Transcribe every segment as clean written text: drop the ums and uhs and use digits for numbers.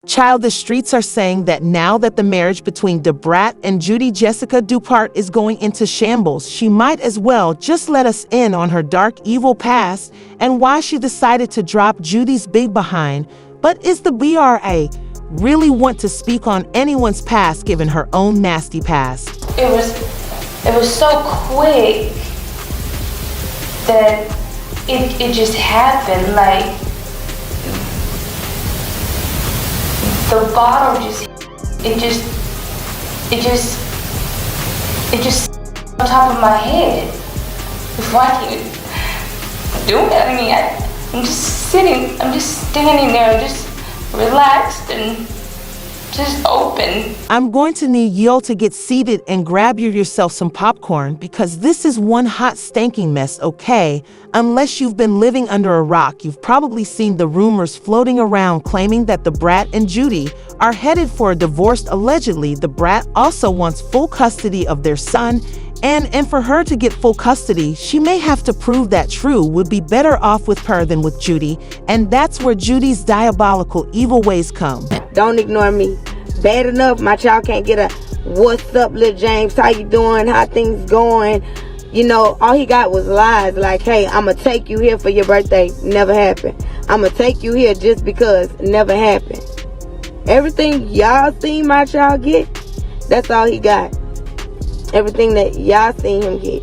Child, the streets are saying that now that the marriage between Brat and Judy Jesseca Dupart is going into shambles, she might as well just let us in on her dark, evil past and why she decided to drop Judy's big behind. But is the BRA really want to speak on anyone's past given her own nasty past? It was so quick that it just happened. Like, the bottle just on top of my head. Before I can do that, I mean, I'm just standing there, just relaxed and just open. I'm going to need y'all to get seated and grab yourself some popcorn because this is one hot stanking mess, okay? Unless you've been living under a rock, you've probably seen the rumors floating around claiming that the Brat and Judy are headed for a divorce. Allegedly, the Brat also wants full custody of their son, and for her to get full custody, she may have to prove that True would be better off with her than with Judy, and that's where Judy's diabolical evil ways come. Don't ignore me. Bad enough my child can't get a "What's up, Lil James? How you doing? How things going?" You know, all he got was lies like, "Hey, I'ma take you here for your birthday." Never happened. "I'ma take you here just because." Never happened. Everything y'all seen my child get, that's all he got. Everything that y'all seen him get.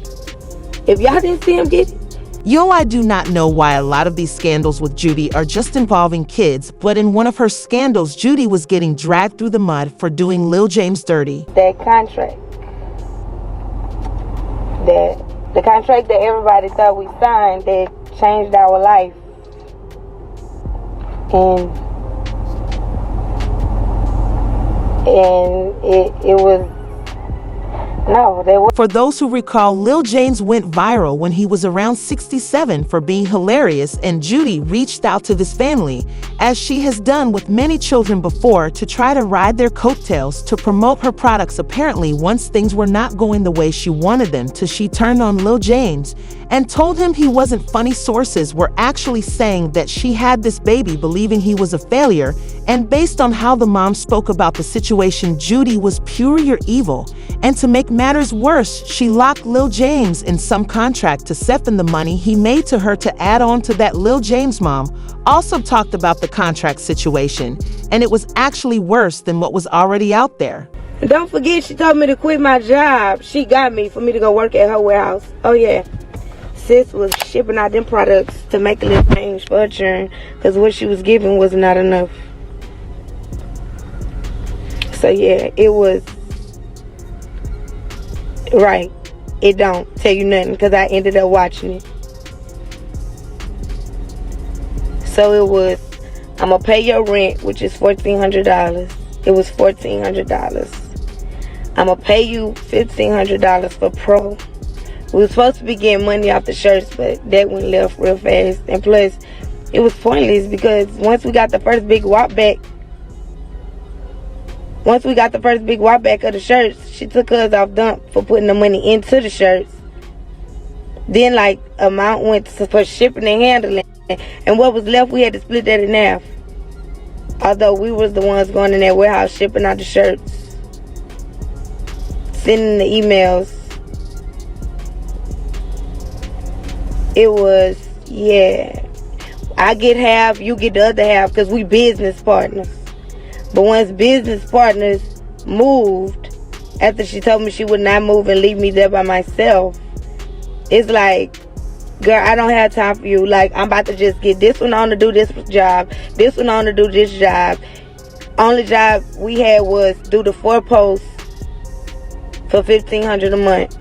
If y'all didn't see him get it, Yo, I do not know why a lot of these scandals with Judy are just involving kids, but in one of her scandals, Judy was getting dragged through the mud for doing Lil James dirty. that contract, the contract that everybody thought we signed that changed our life, and it was no, there was. For those who recall, Lil James went viral when he was around 67 for being hilarious, and Judy reached out to this family, as she has done with many children before, to try to ride their coattails to promote her products. Apparently, once things were not going the way she wanted them to, she turned on Lil James and told him he wasn't funny. Sources were actually saying that she had this baby believing he was a failure, and based on how the mom spoke about the situation, Judy was pure evil. And to make matters worse, she locked Lil James in some contract to siphon the money he made to her to add on to that. Lil James' mom also talked about the contract situation, and it was actually worse than what was already out there. Don't forget, she told me to quit my job. She got me for me to go work at her warehouse. Oh yeah, sis was shipping out them products to make a little change for her churn, because what she was giving was not enough. So yeah, it was right. It don't tell you nothing because I ended up watching it. So it was, I'm gonna pay your rent, which is $1,400. It was $1,400. I'm gonna pay you $1,500 for pro. We were supposed to be getting money off the shirts, but that went left real fast. And plus, it was pointless because once we got the first big walk back of the shirts, she took us off dump for putting the money into the shirts. Then, like, amount went for shipping and handling. And what was left, we had to split that in half. Although we was the ones going in that warehouse shipping out the shirts, sending the emails. It was, yeah. I get half, you get the other half, because we business partners. But once business partners moved, after she told me she would not move and leave me there by myself, it's like, girl, I don't have time for you. Like, I'm about to just get this one on to do this job, this one on to do this job. Only job we had was do the 4 posts for $1,500 a month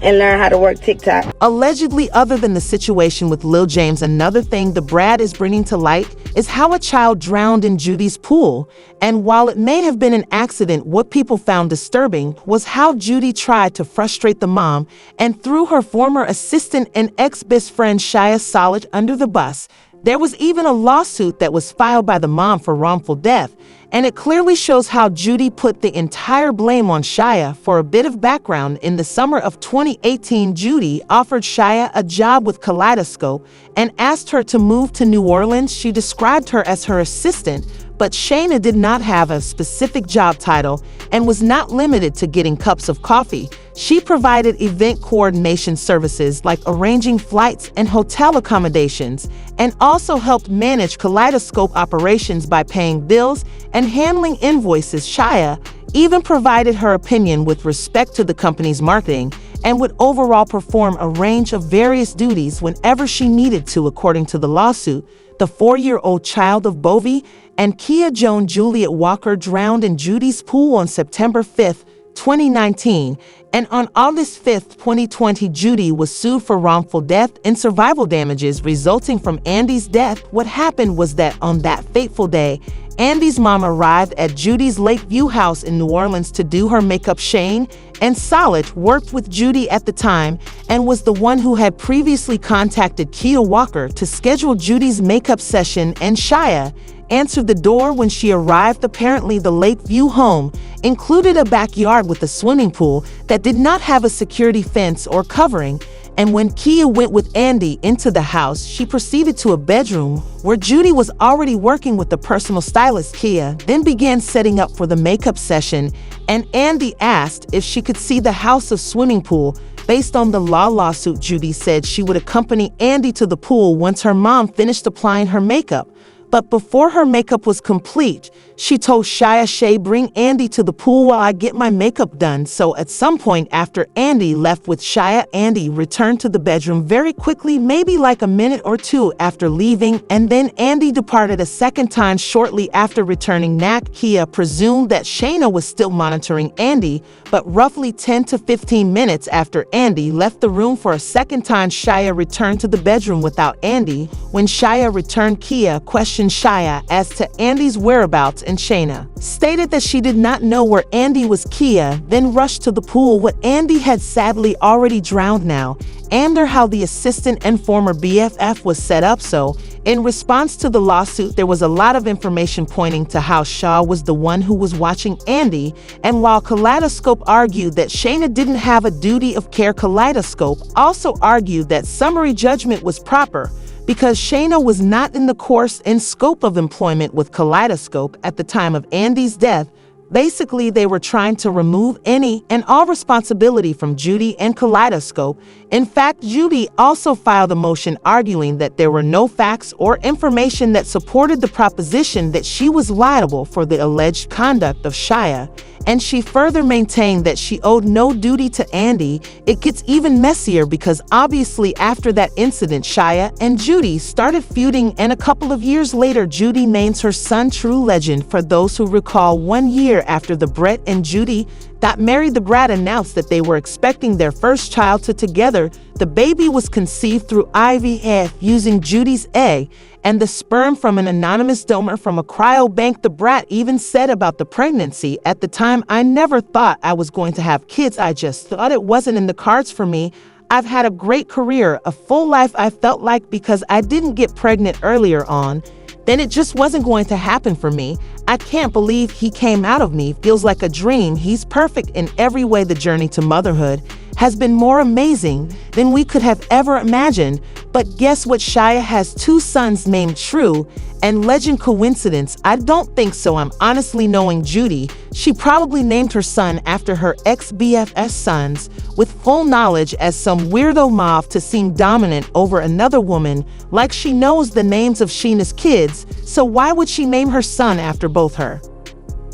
and learn how to work TikTok. Allegedly, other than the situation with Lil James, another thing the Brat is bringing to light is how a child drowned in Judy's pool. And while it may have been an accident, what people found disturbing was how Judy tried to frustrate the mom and threw her former assistant and ex-best friend Shia Solid under the bus. There was even a lawsuit that was filed by the mom for wrongful death, and it clearly shows how Judy put the entire blame on Shia. For a bit of background, in the summer of 2018, Judy offered Shia a job with Kaleidoscope and asked her to move to New Orleans. She described her as her assistant, but Shayna did not have a specific job title and was not limited to getting cups of coffee. She provided event coordination services like arranging flights and hotel accommodations, and also helped manage Kaleidoscope operations by paying bills and handling invoices. Shia even provided her opinion with respect to the company's marketing and would overall perform a range of various duties whenever she needed to. According to the lawsuit, the 4-year-old child of Bovey and Kia Joan Juliet Walker drowned in Judy's pool on September 5, 2019, and on August 5, 2020, Judy was sued for wrongful death and survival damages resulting from Andy's death. What happened was that on that fateful day, Andy's mom arrived at Judy's Lakeview house in New Orleans to do her makeup. Shane and Solid worked with Judy at the time and was the one who had previously contacted Kia Walker to schedule Judy's makeup session, and Shia answered the door when she arrived. Apparently, the Lakeview home included a backyard with a swimming pool that did not have a security fence or covering, and when Kia went with Andy into the house, she proceeded to a bedroom where Judy was already working with the personal stylist. Kia then began setting up for the makeup session, and Andy asked if she could see the house of swimming pool. Based on the lawsuit, Judy said she would accompany Andy to the pool once her mom finished applying her makeup. But before her makeup was complete, she told Shia, "Shay, bring Andy to the pool while I get my makeup done." So at some point after Andy left with Shia, Andy returned to the bedroom very quickly, maybe like a minute or two after leaving, and then Andy departed a second time shortly after returning. Kia presumed that Shayna was still monitoring Andy, but roughly 10 to 15 minutes after Andy left the room for a second time, Shia returned to the bedroom without Andy. When Shia returned, Kia questioned Shia as to Andy's whereabouts, and Shayna stated that she did not know where Andy was. Kia then rushed to the pool where Andy had sadly already drowned. Now, and how the assistant and former BFF was set up. So, in response to the lawsuit, there was a lot of information pointing to how Shaw was the one who was watching Andy, and while Kaleidoscope argued that Shayna didn't have a duty of care, Kaleidoscope also argued that summary judgment was proper because Shayna was not in the course and scope of employment with Kaleidoscope at the time of Andy's death. Basically, they were trying to remove any and all responsibility from Judy and Kaleidoscope. In fact, Judy also filed a motion arguing that there were no facts or information that supported the proposition that she was liable for the alleged conduct of Shia, and she further maintained that she owed no duty to Andy. It gets even messier because obviously after that incident, Shia and Judy started feuding, and a couple of years later, Judy names her son True Legend. For those who recall, 1 year after the Brat and Judy got married, the Brat announced that they were expecting their first child together. The baby was conceived through IVF using Judy's egg and the sperm from an anonymous donor from a cryobank. The Brat even said about the pregnancy, "At the time, I never thought I was going to have kids. I just thought it wasn't in the cards for me. I've had a great career, a full life. I felt like because I didn't get pregnant earlier on, then it just wasn't going to happen for me. I can't believe he came out of me. Feels like a dream. He's perfect in every way. The journey to motherhood has been more amazing than we could have ever imagined." But guess what? Shia has 2 sons named True and Legend. Coincidence? I don't think so. I'm honestly, knowing Judy, she probably named her son after her ex-BFF sons with full knowledge as some weirdo mom to seem dominant over another woman, like she knows the names of Sheena's kids. So why would she name her son after both her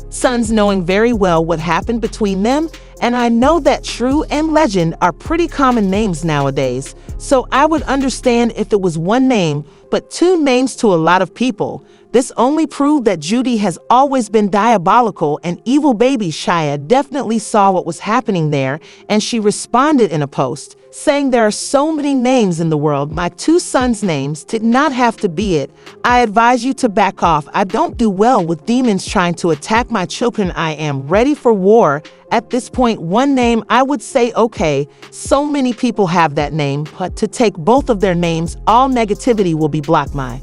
sons, knowing very well what happened between them? And I know that True and Legend are pretty common names nowadays, so I would understand if it was one name, but 2 names to a lot of people. This only proved that Judy has always been diabolical and evil. Baby Shia definitely saw what was happening there, and she responded in a post saying, "There are so many names in the world. My 2 sons' names did not have to be it. I advise you to back off. I don't do well with demons trying to attack my children. I am ready for war. At this point, one name, I would say, okay, so many people have that name, but to take both of their names, all negativity will be blocked. My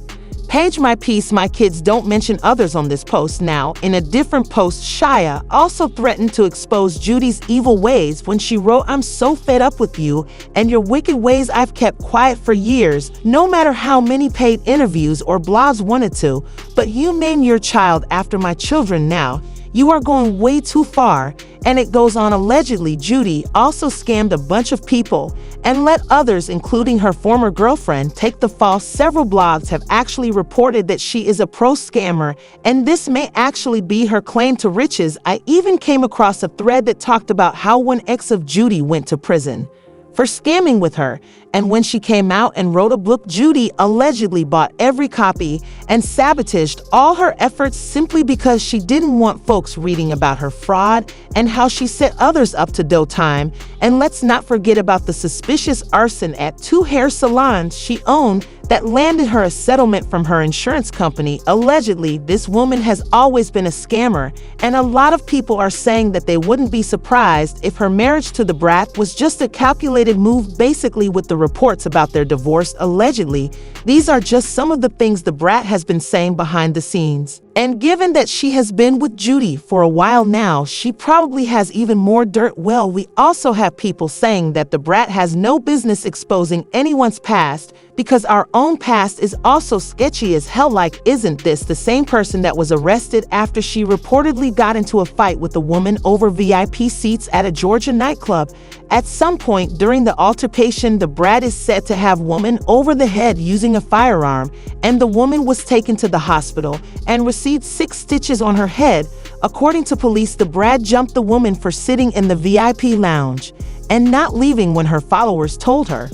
Page my piece, my kids don't mention others on this post now. In a different post, Shia also threatened to expose Judy's evil ways when she wrote, "I'm so fed up with you and your wicked ways. I've kept quiet for years, no matter how many paid interviews or blogs wanted to, but you named your child after my children now. You are going way too far." And it goes on. Allegedly, Judy also scammed a bunch of people and let others, including her former girlfriend, take the fall. Several blogs have actually reported that she is a pro scammer, and this may actually be her claim to riches. I even came across a thread that talked about how one ex of Judy went to prison for scamming with her, and when she came out and wrote a book, Judy allegedly bought every copy and sabotaged all her efforts simply because she didn't want folks reading about her fraud and how she set others up to do time. And let's not forget about the suspicious arson at 2 hair salons she owned that landed her a settlement from her insurance company. Allegedly, this woman has always been a scammer, and a lot of people are saying that they wouldn't be surprised if her marriage to the Brat was just a calculated move. Basically, with the reports about their divorce, allegedly, these are just some of the things the Brat has been saying behind the scenes. And given that she has been with Judy for a while now, she probably has even more dirt. Well, we also have people saying that the Brat has no business exposing anyone's past because our own past is also sketchy as hell. Like, isn't this the same person that was arrested after she reportedly got into a fight with a woman over VIP seats at a Georgia nightclub? At some point during the altercation, the Brat is said to have woman over the head using a firearm, and the woman was taken to the hospital and received 6 stitches on her head. According to police, the Brat jumped the woman for sitting in the VIP lounge and not leaving when her followers told her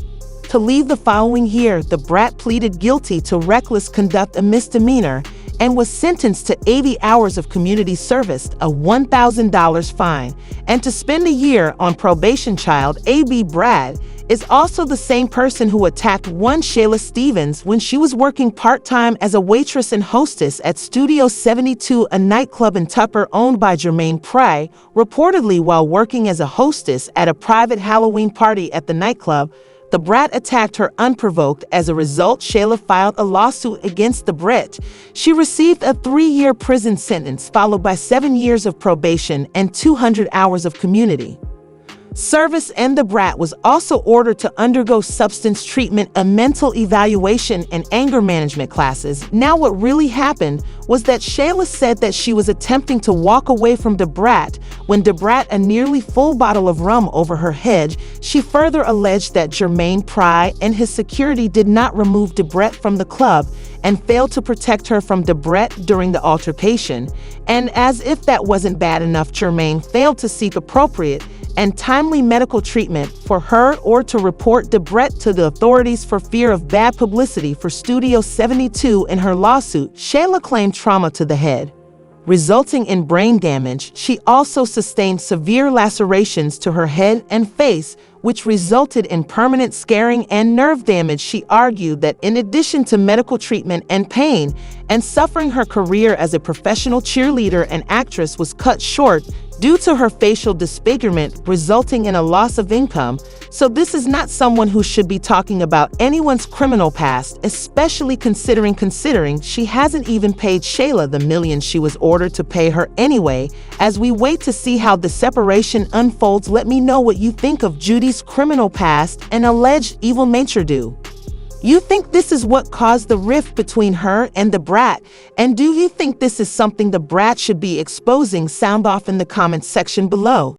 to leave. The following year, the Brat pleaded guilty to reckless conduct, a misdemeanor, and was sentenced to 80 hours of community service, a $1,000 fine, and to spend a year on probation. Child AB Brad is also the same person who attacked one Shayla Stevens when she was working part-time as a waitress and hostess at Studio 72, a nightclub in Tupper owned by Jermaine Pry. Reportedly, while working as a hostess at a private Halloween party at the nightclub, the Brat attacked her unprovoked. As a result, Shayla filed a lawsuit against the Brat. She received a 3-year prison sentence followed by 7 years of probation and 200 hours of community service, and the Brat was also ordered to undergo substance treatment, a mental evaluation, and anger management classes. Now, what really happened was that Shayla said that she was attempting to walk away from the Brat when the Brat a nearly full bottle of rum over her head. She further alleged that Jermaine Pry and his security did not remove the Brat from the club and failed to protect her from the Brat during the altercation. And as if that wasn't bad enough, Jermaine failed to seek appropriate and timely medical treatment for her or to report the Brat to the authorities for fear of bad publicity for Studio 72. In her lawsuit, Shayla claimed trauma to the head, resulting in brain damage. She also sustained severe lacerations to her head and face, which resulted in permanent scarring and nerve damage. She argued that in addition to medical treatment and pain and suffering, her career as a professional cheerleader and actress was cut short due to her facial disfigurement, resulting in a loss of income. So this is not someone who should be talking about anyone's criminal past, especially considering she hasn't even paid Shayla the millions she was ordered to pay her anyway. As we wait to see how the separation unfolds, let me know what you think of Judy's criminal past and alleged evil nature. Do you think this is what caused the rift between her and the Brat? And do you think this is something the Brat should be exposing? Sound off in the comments section below.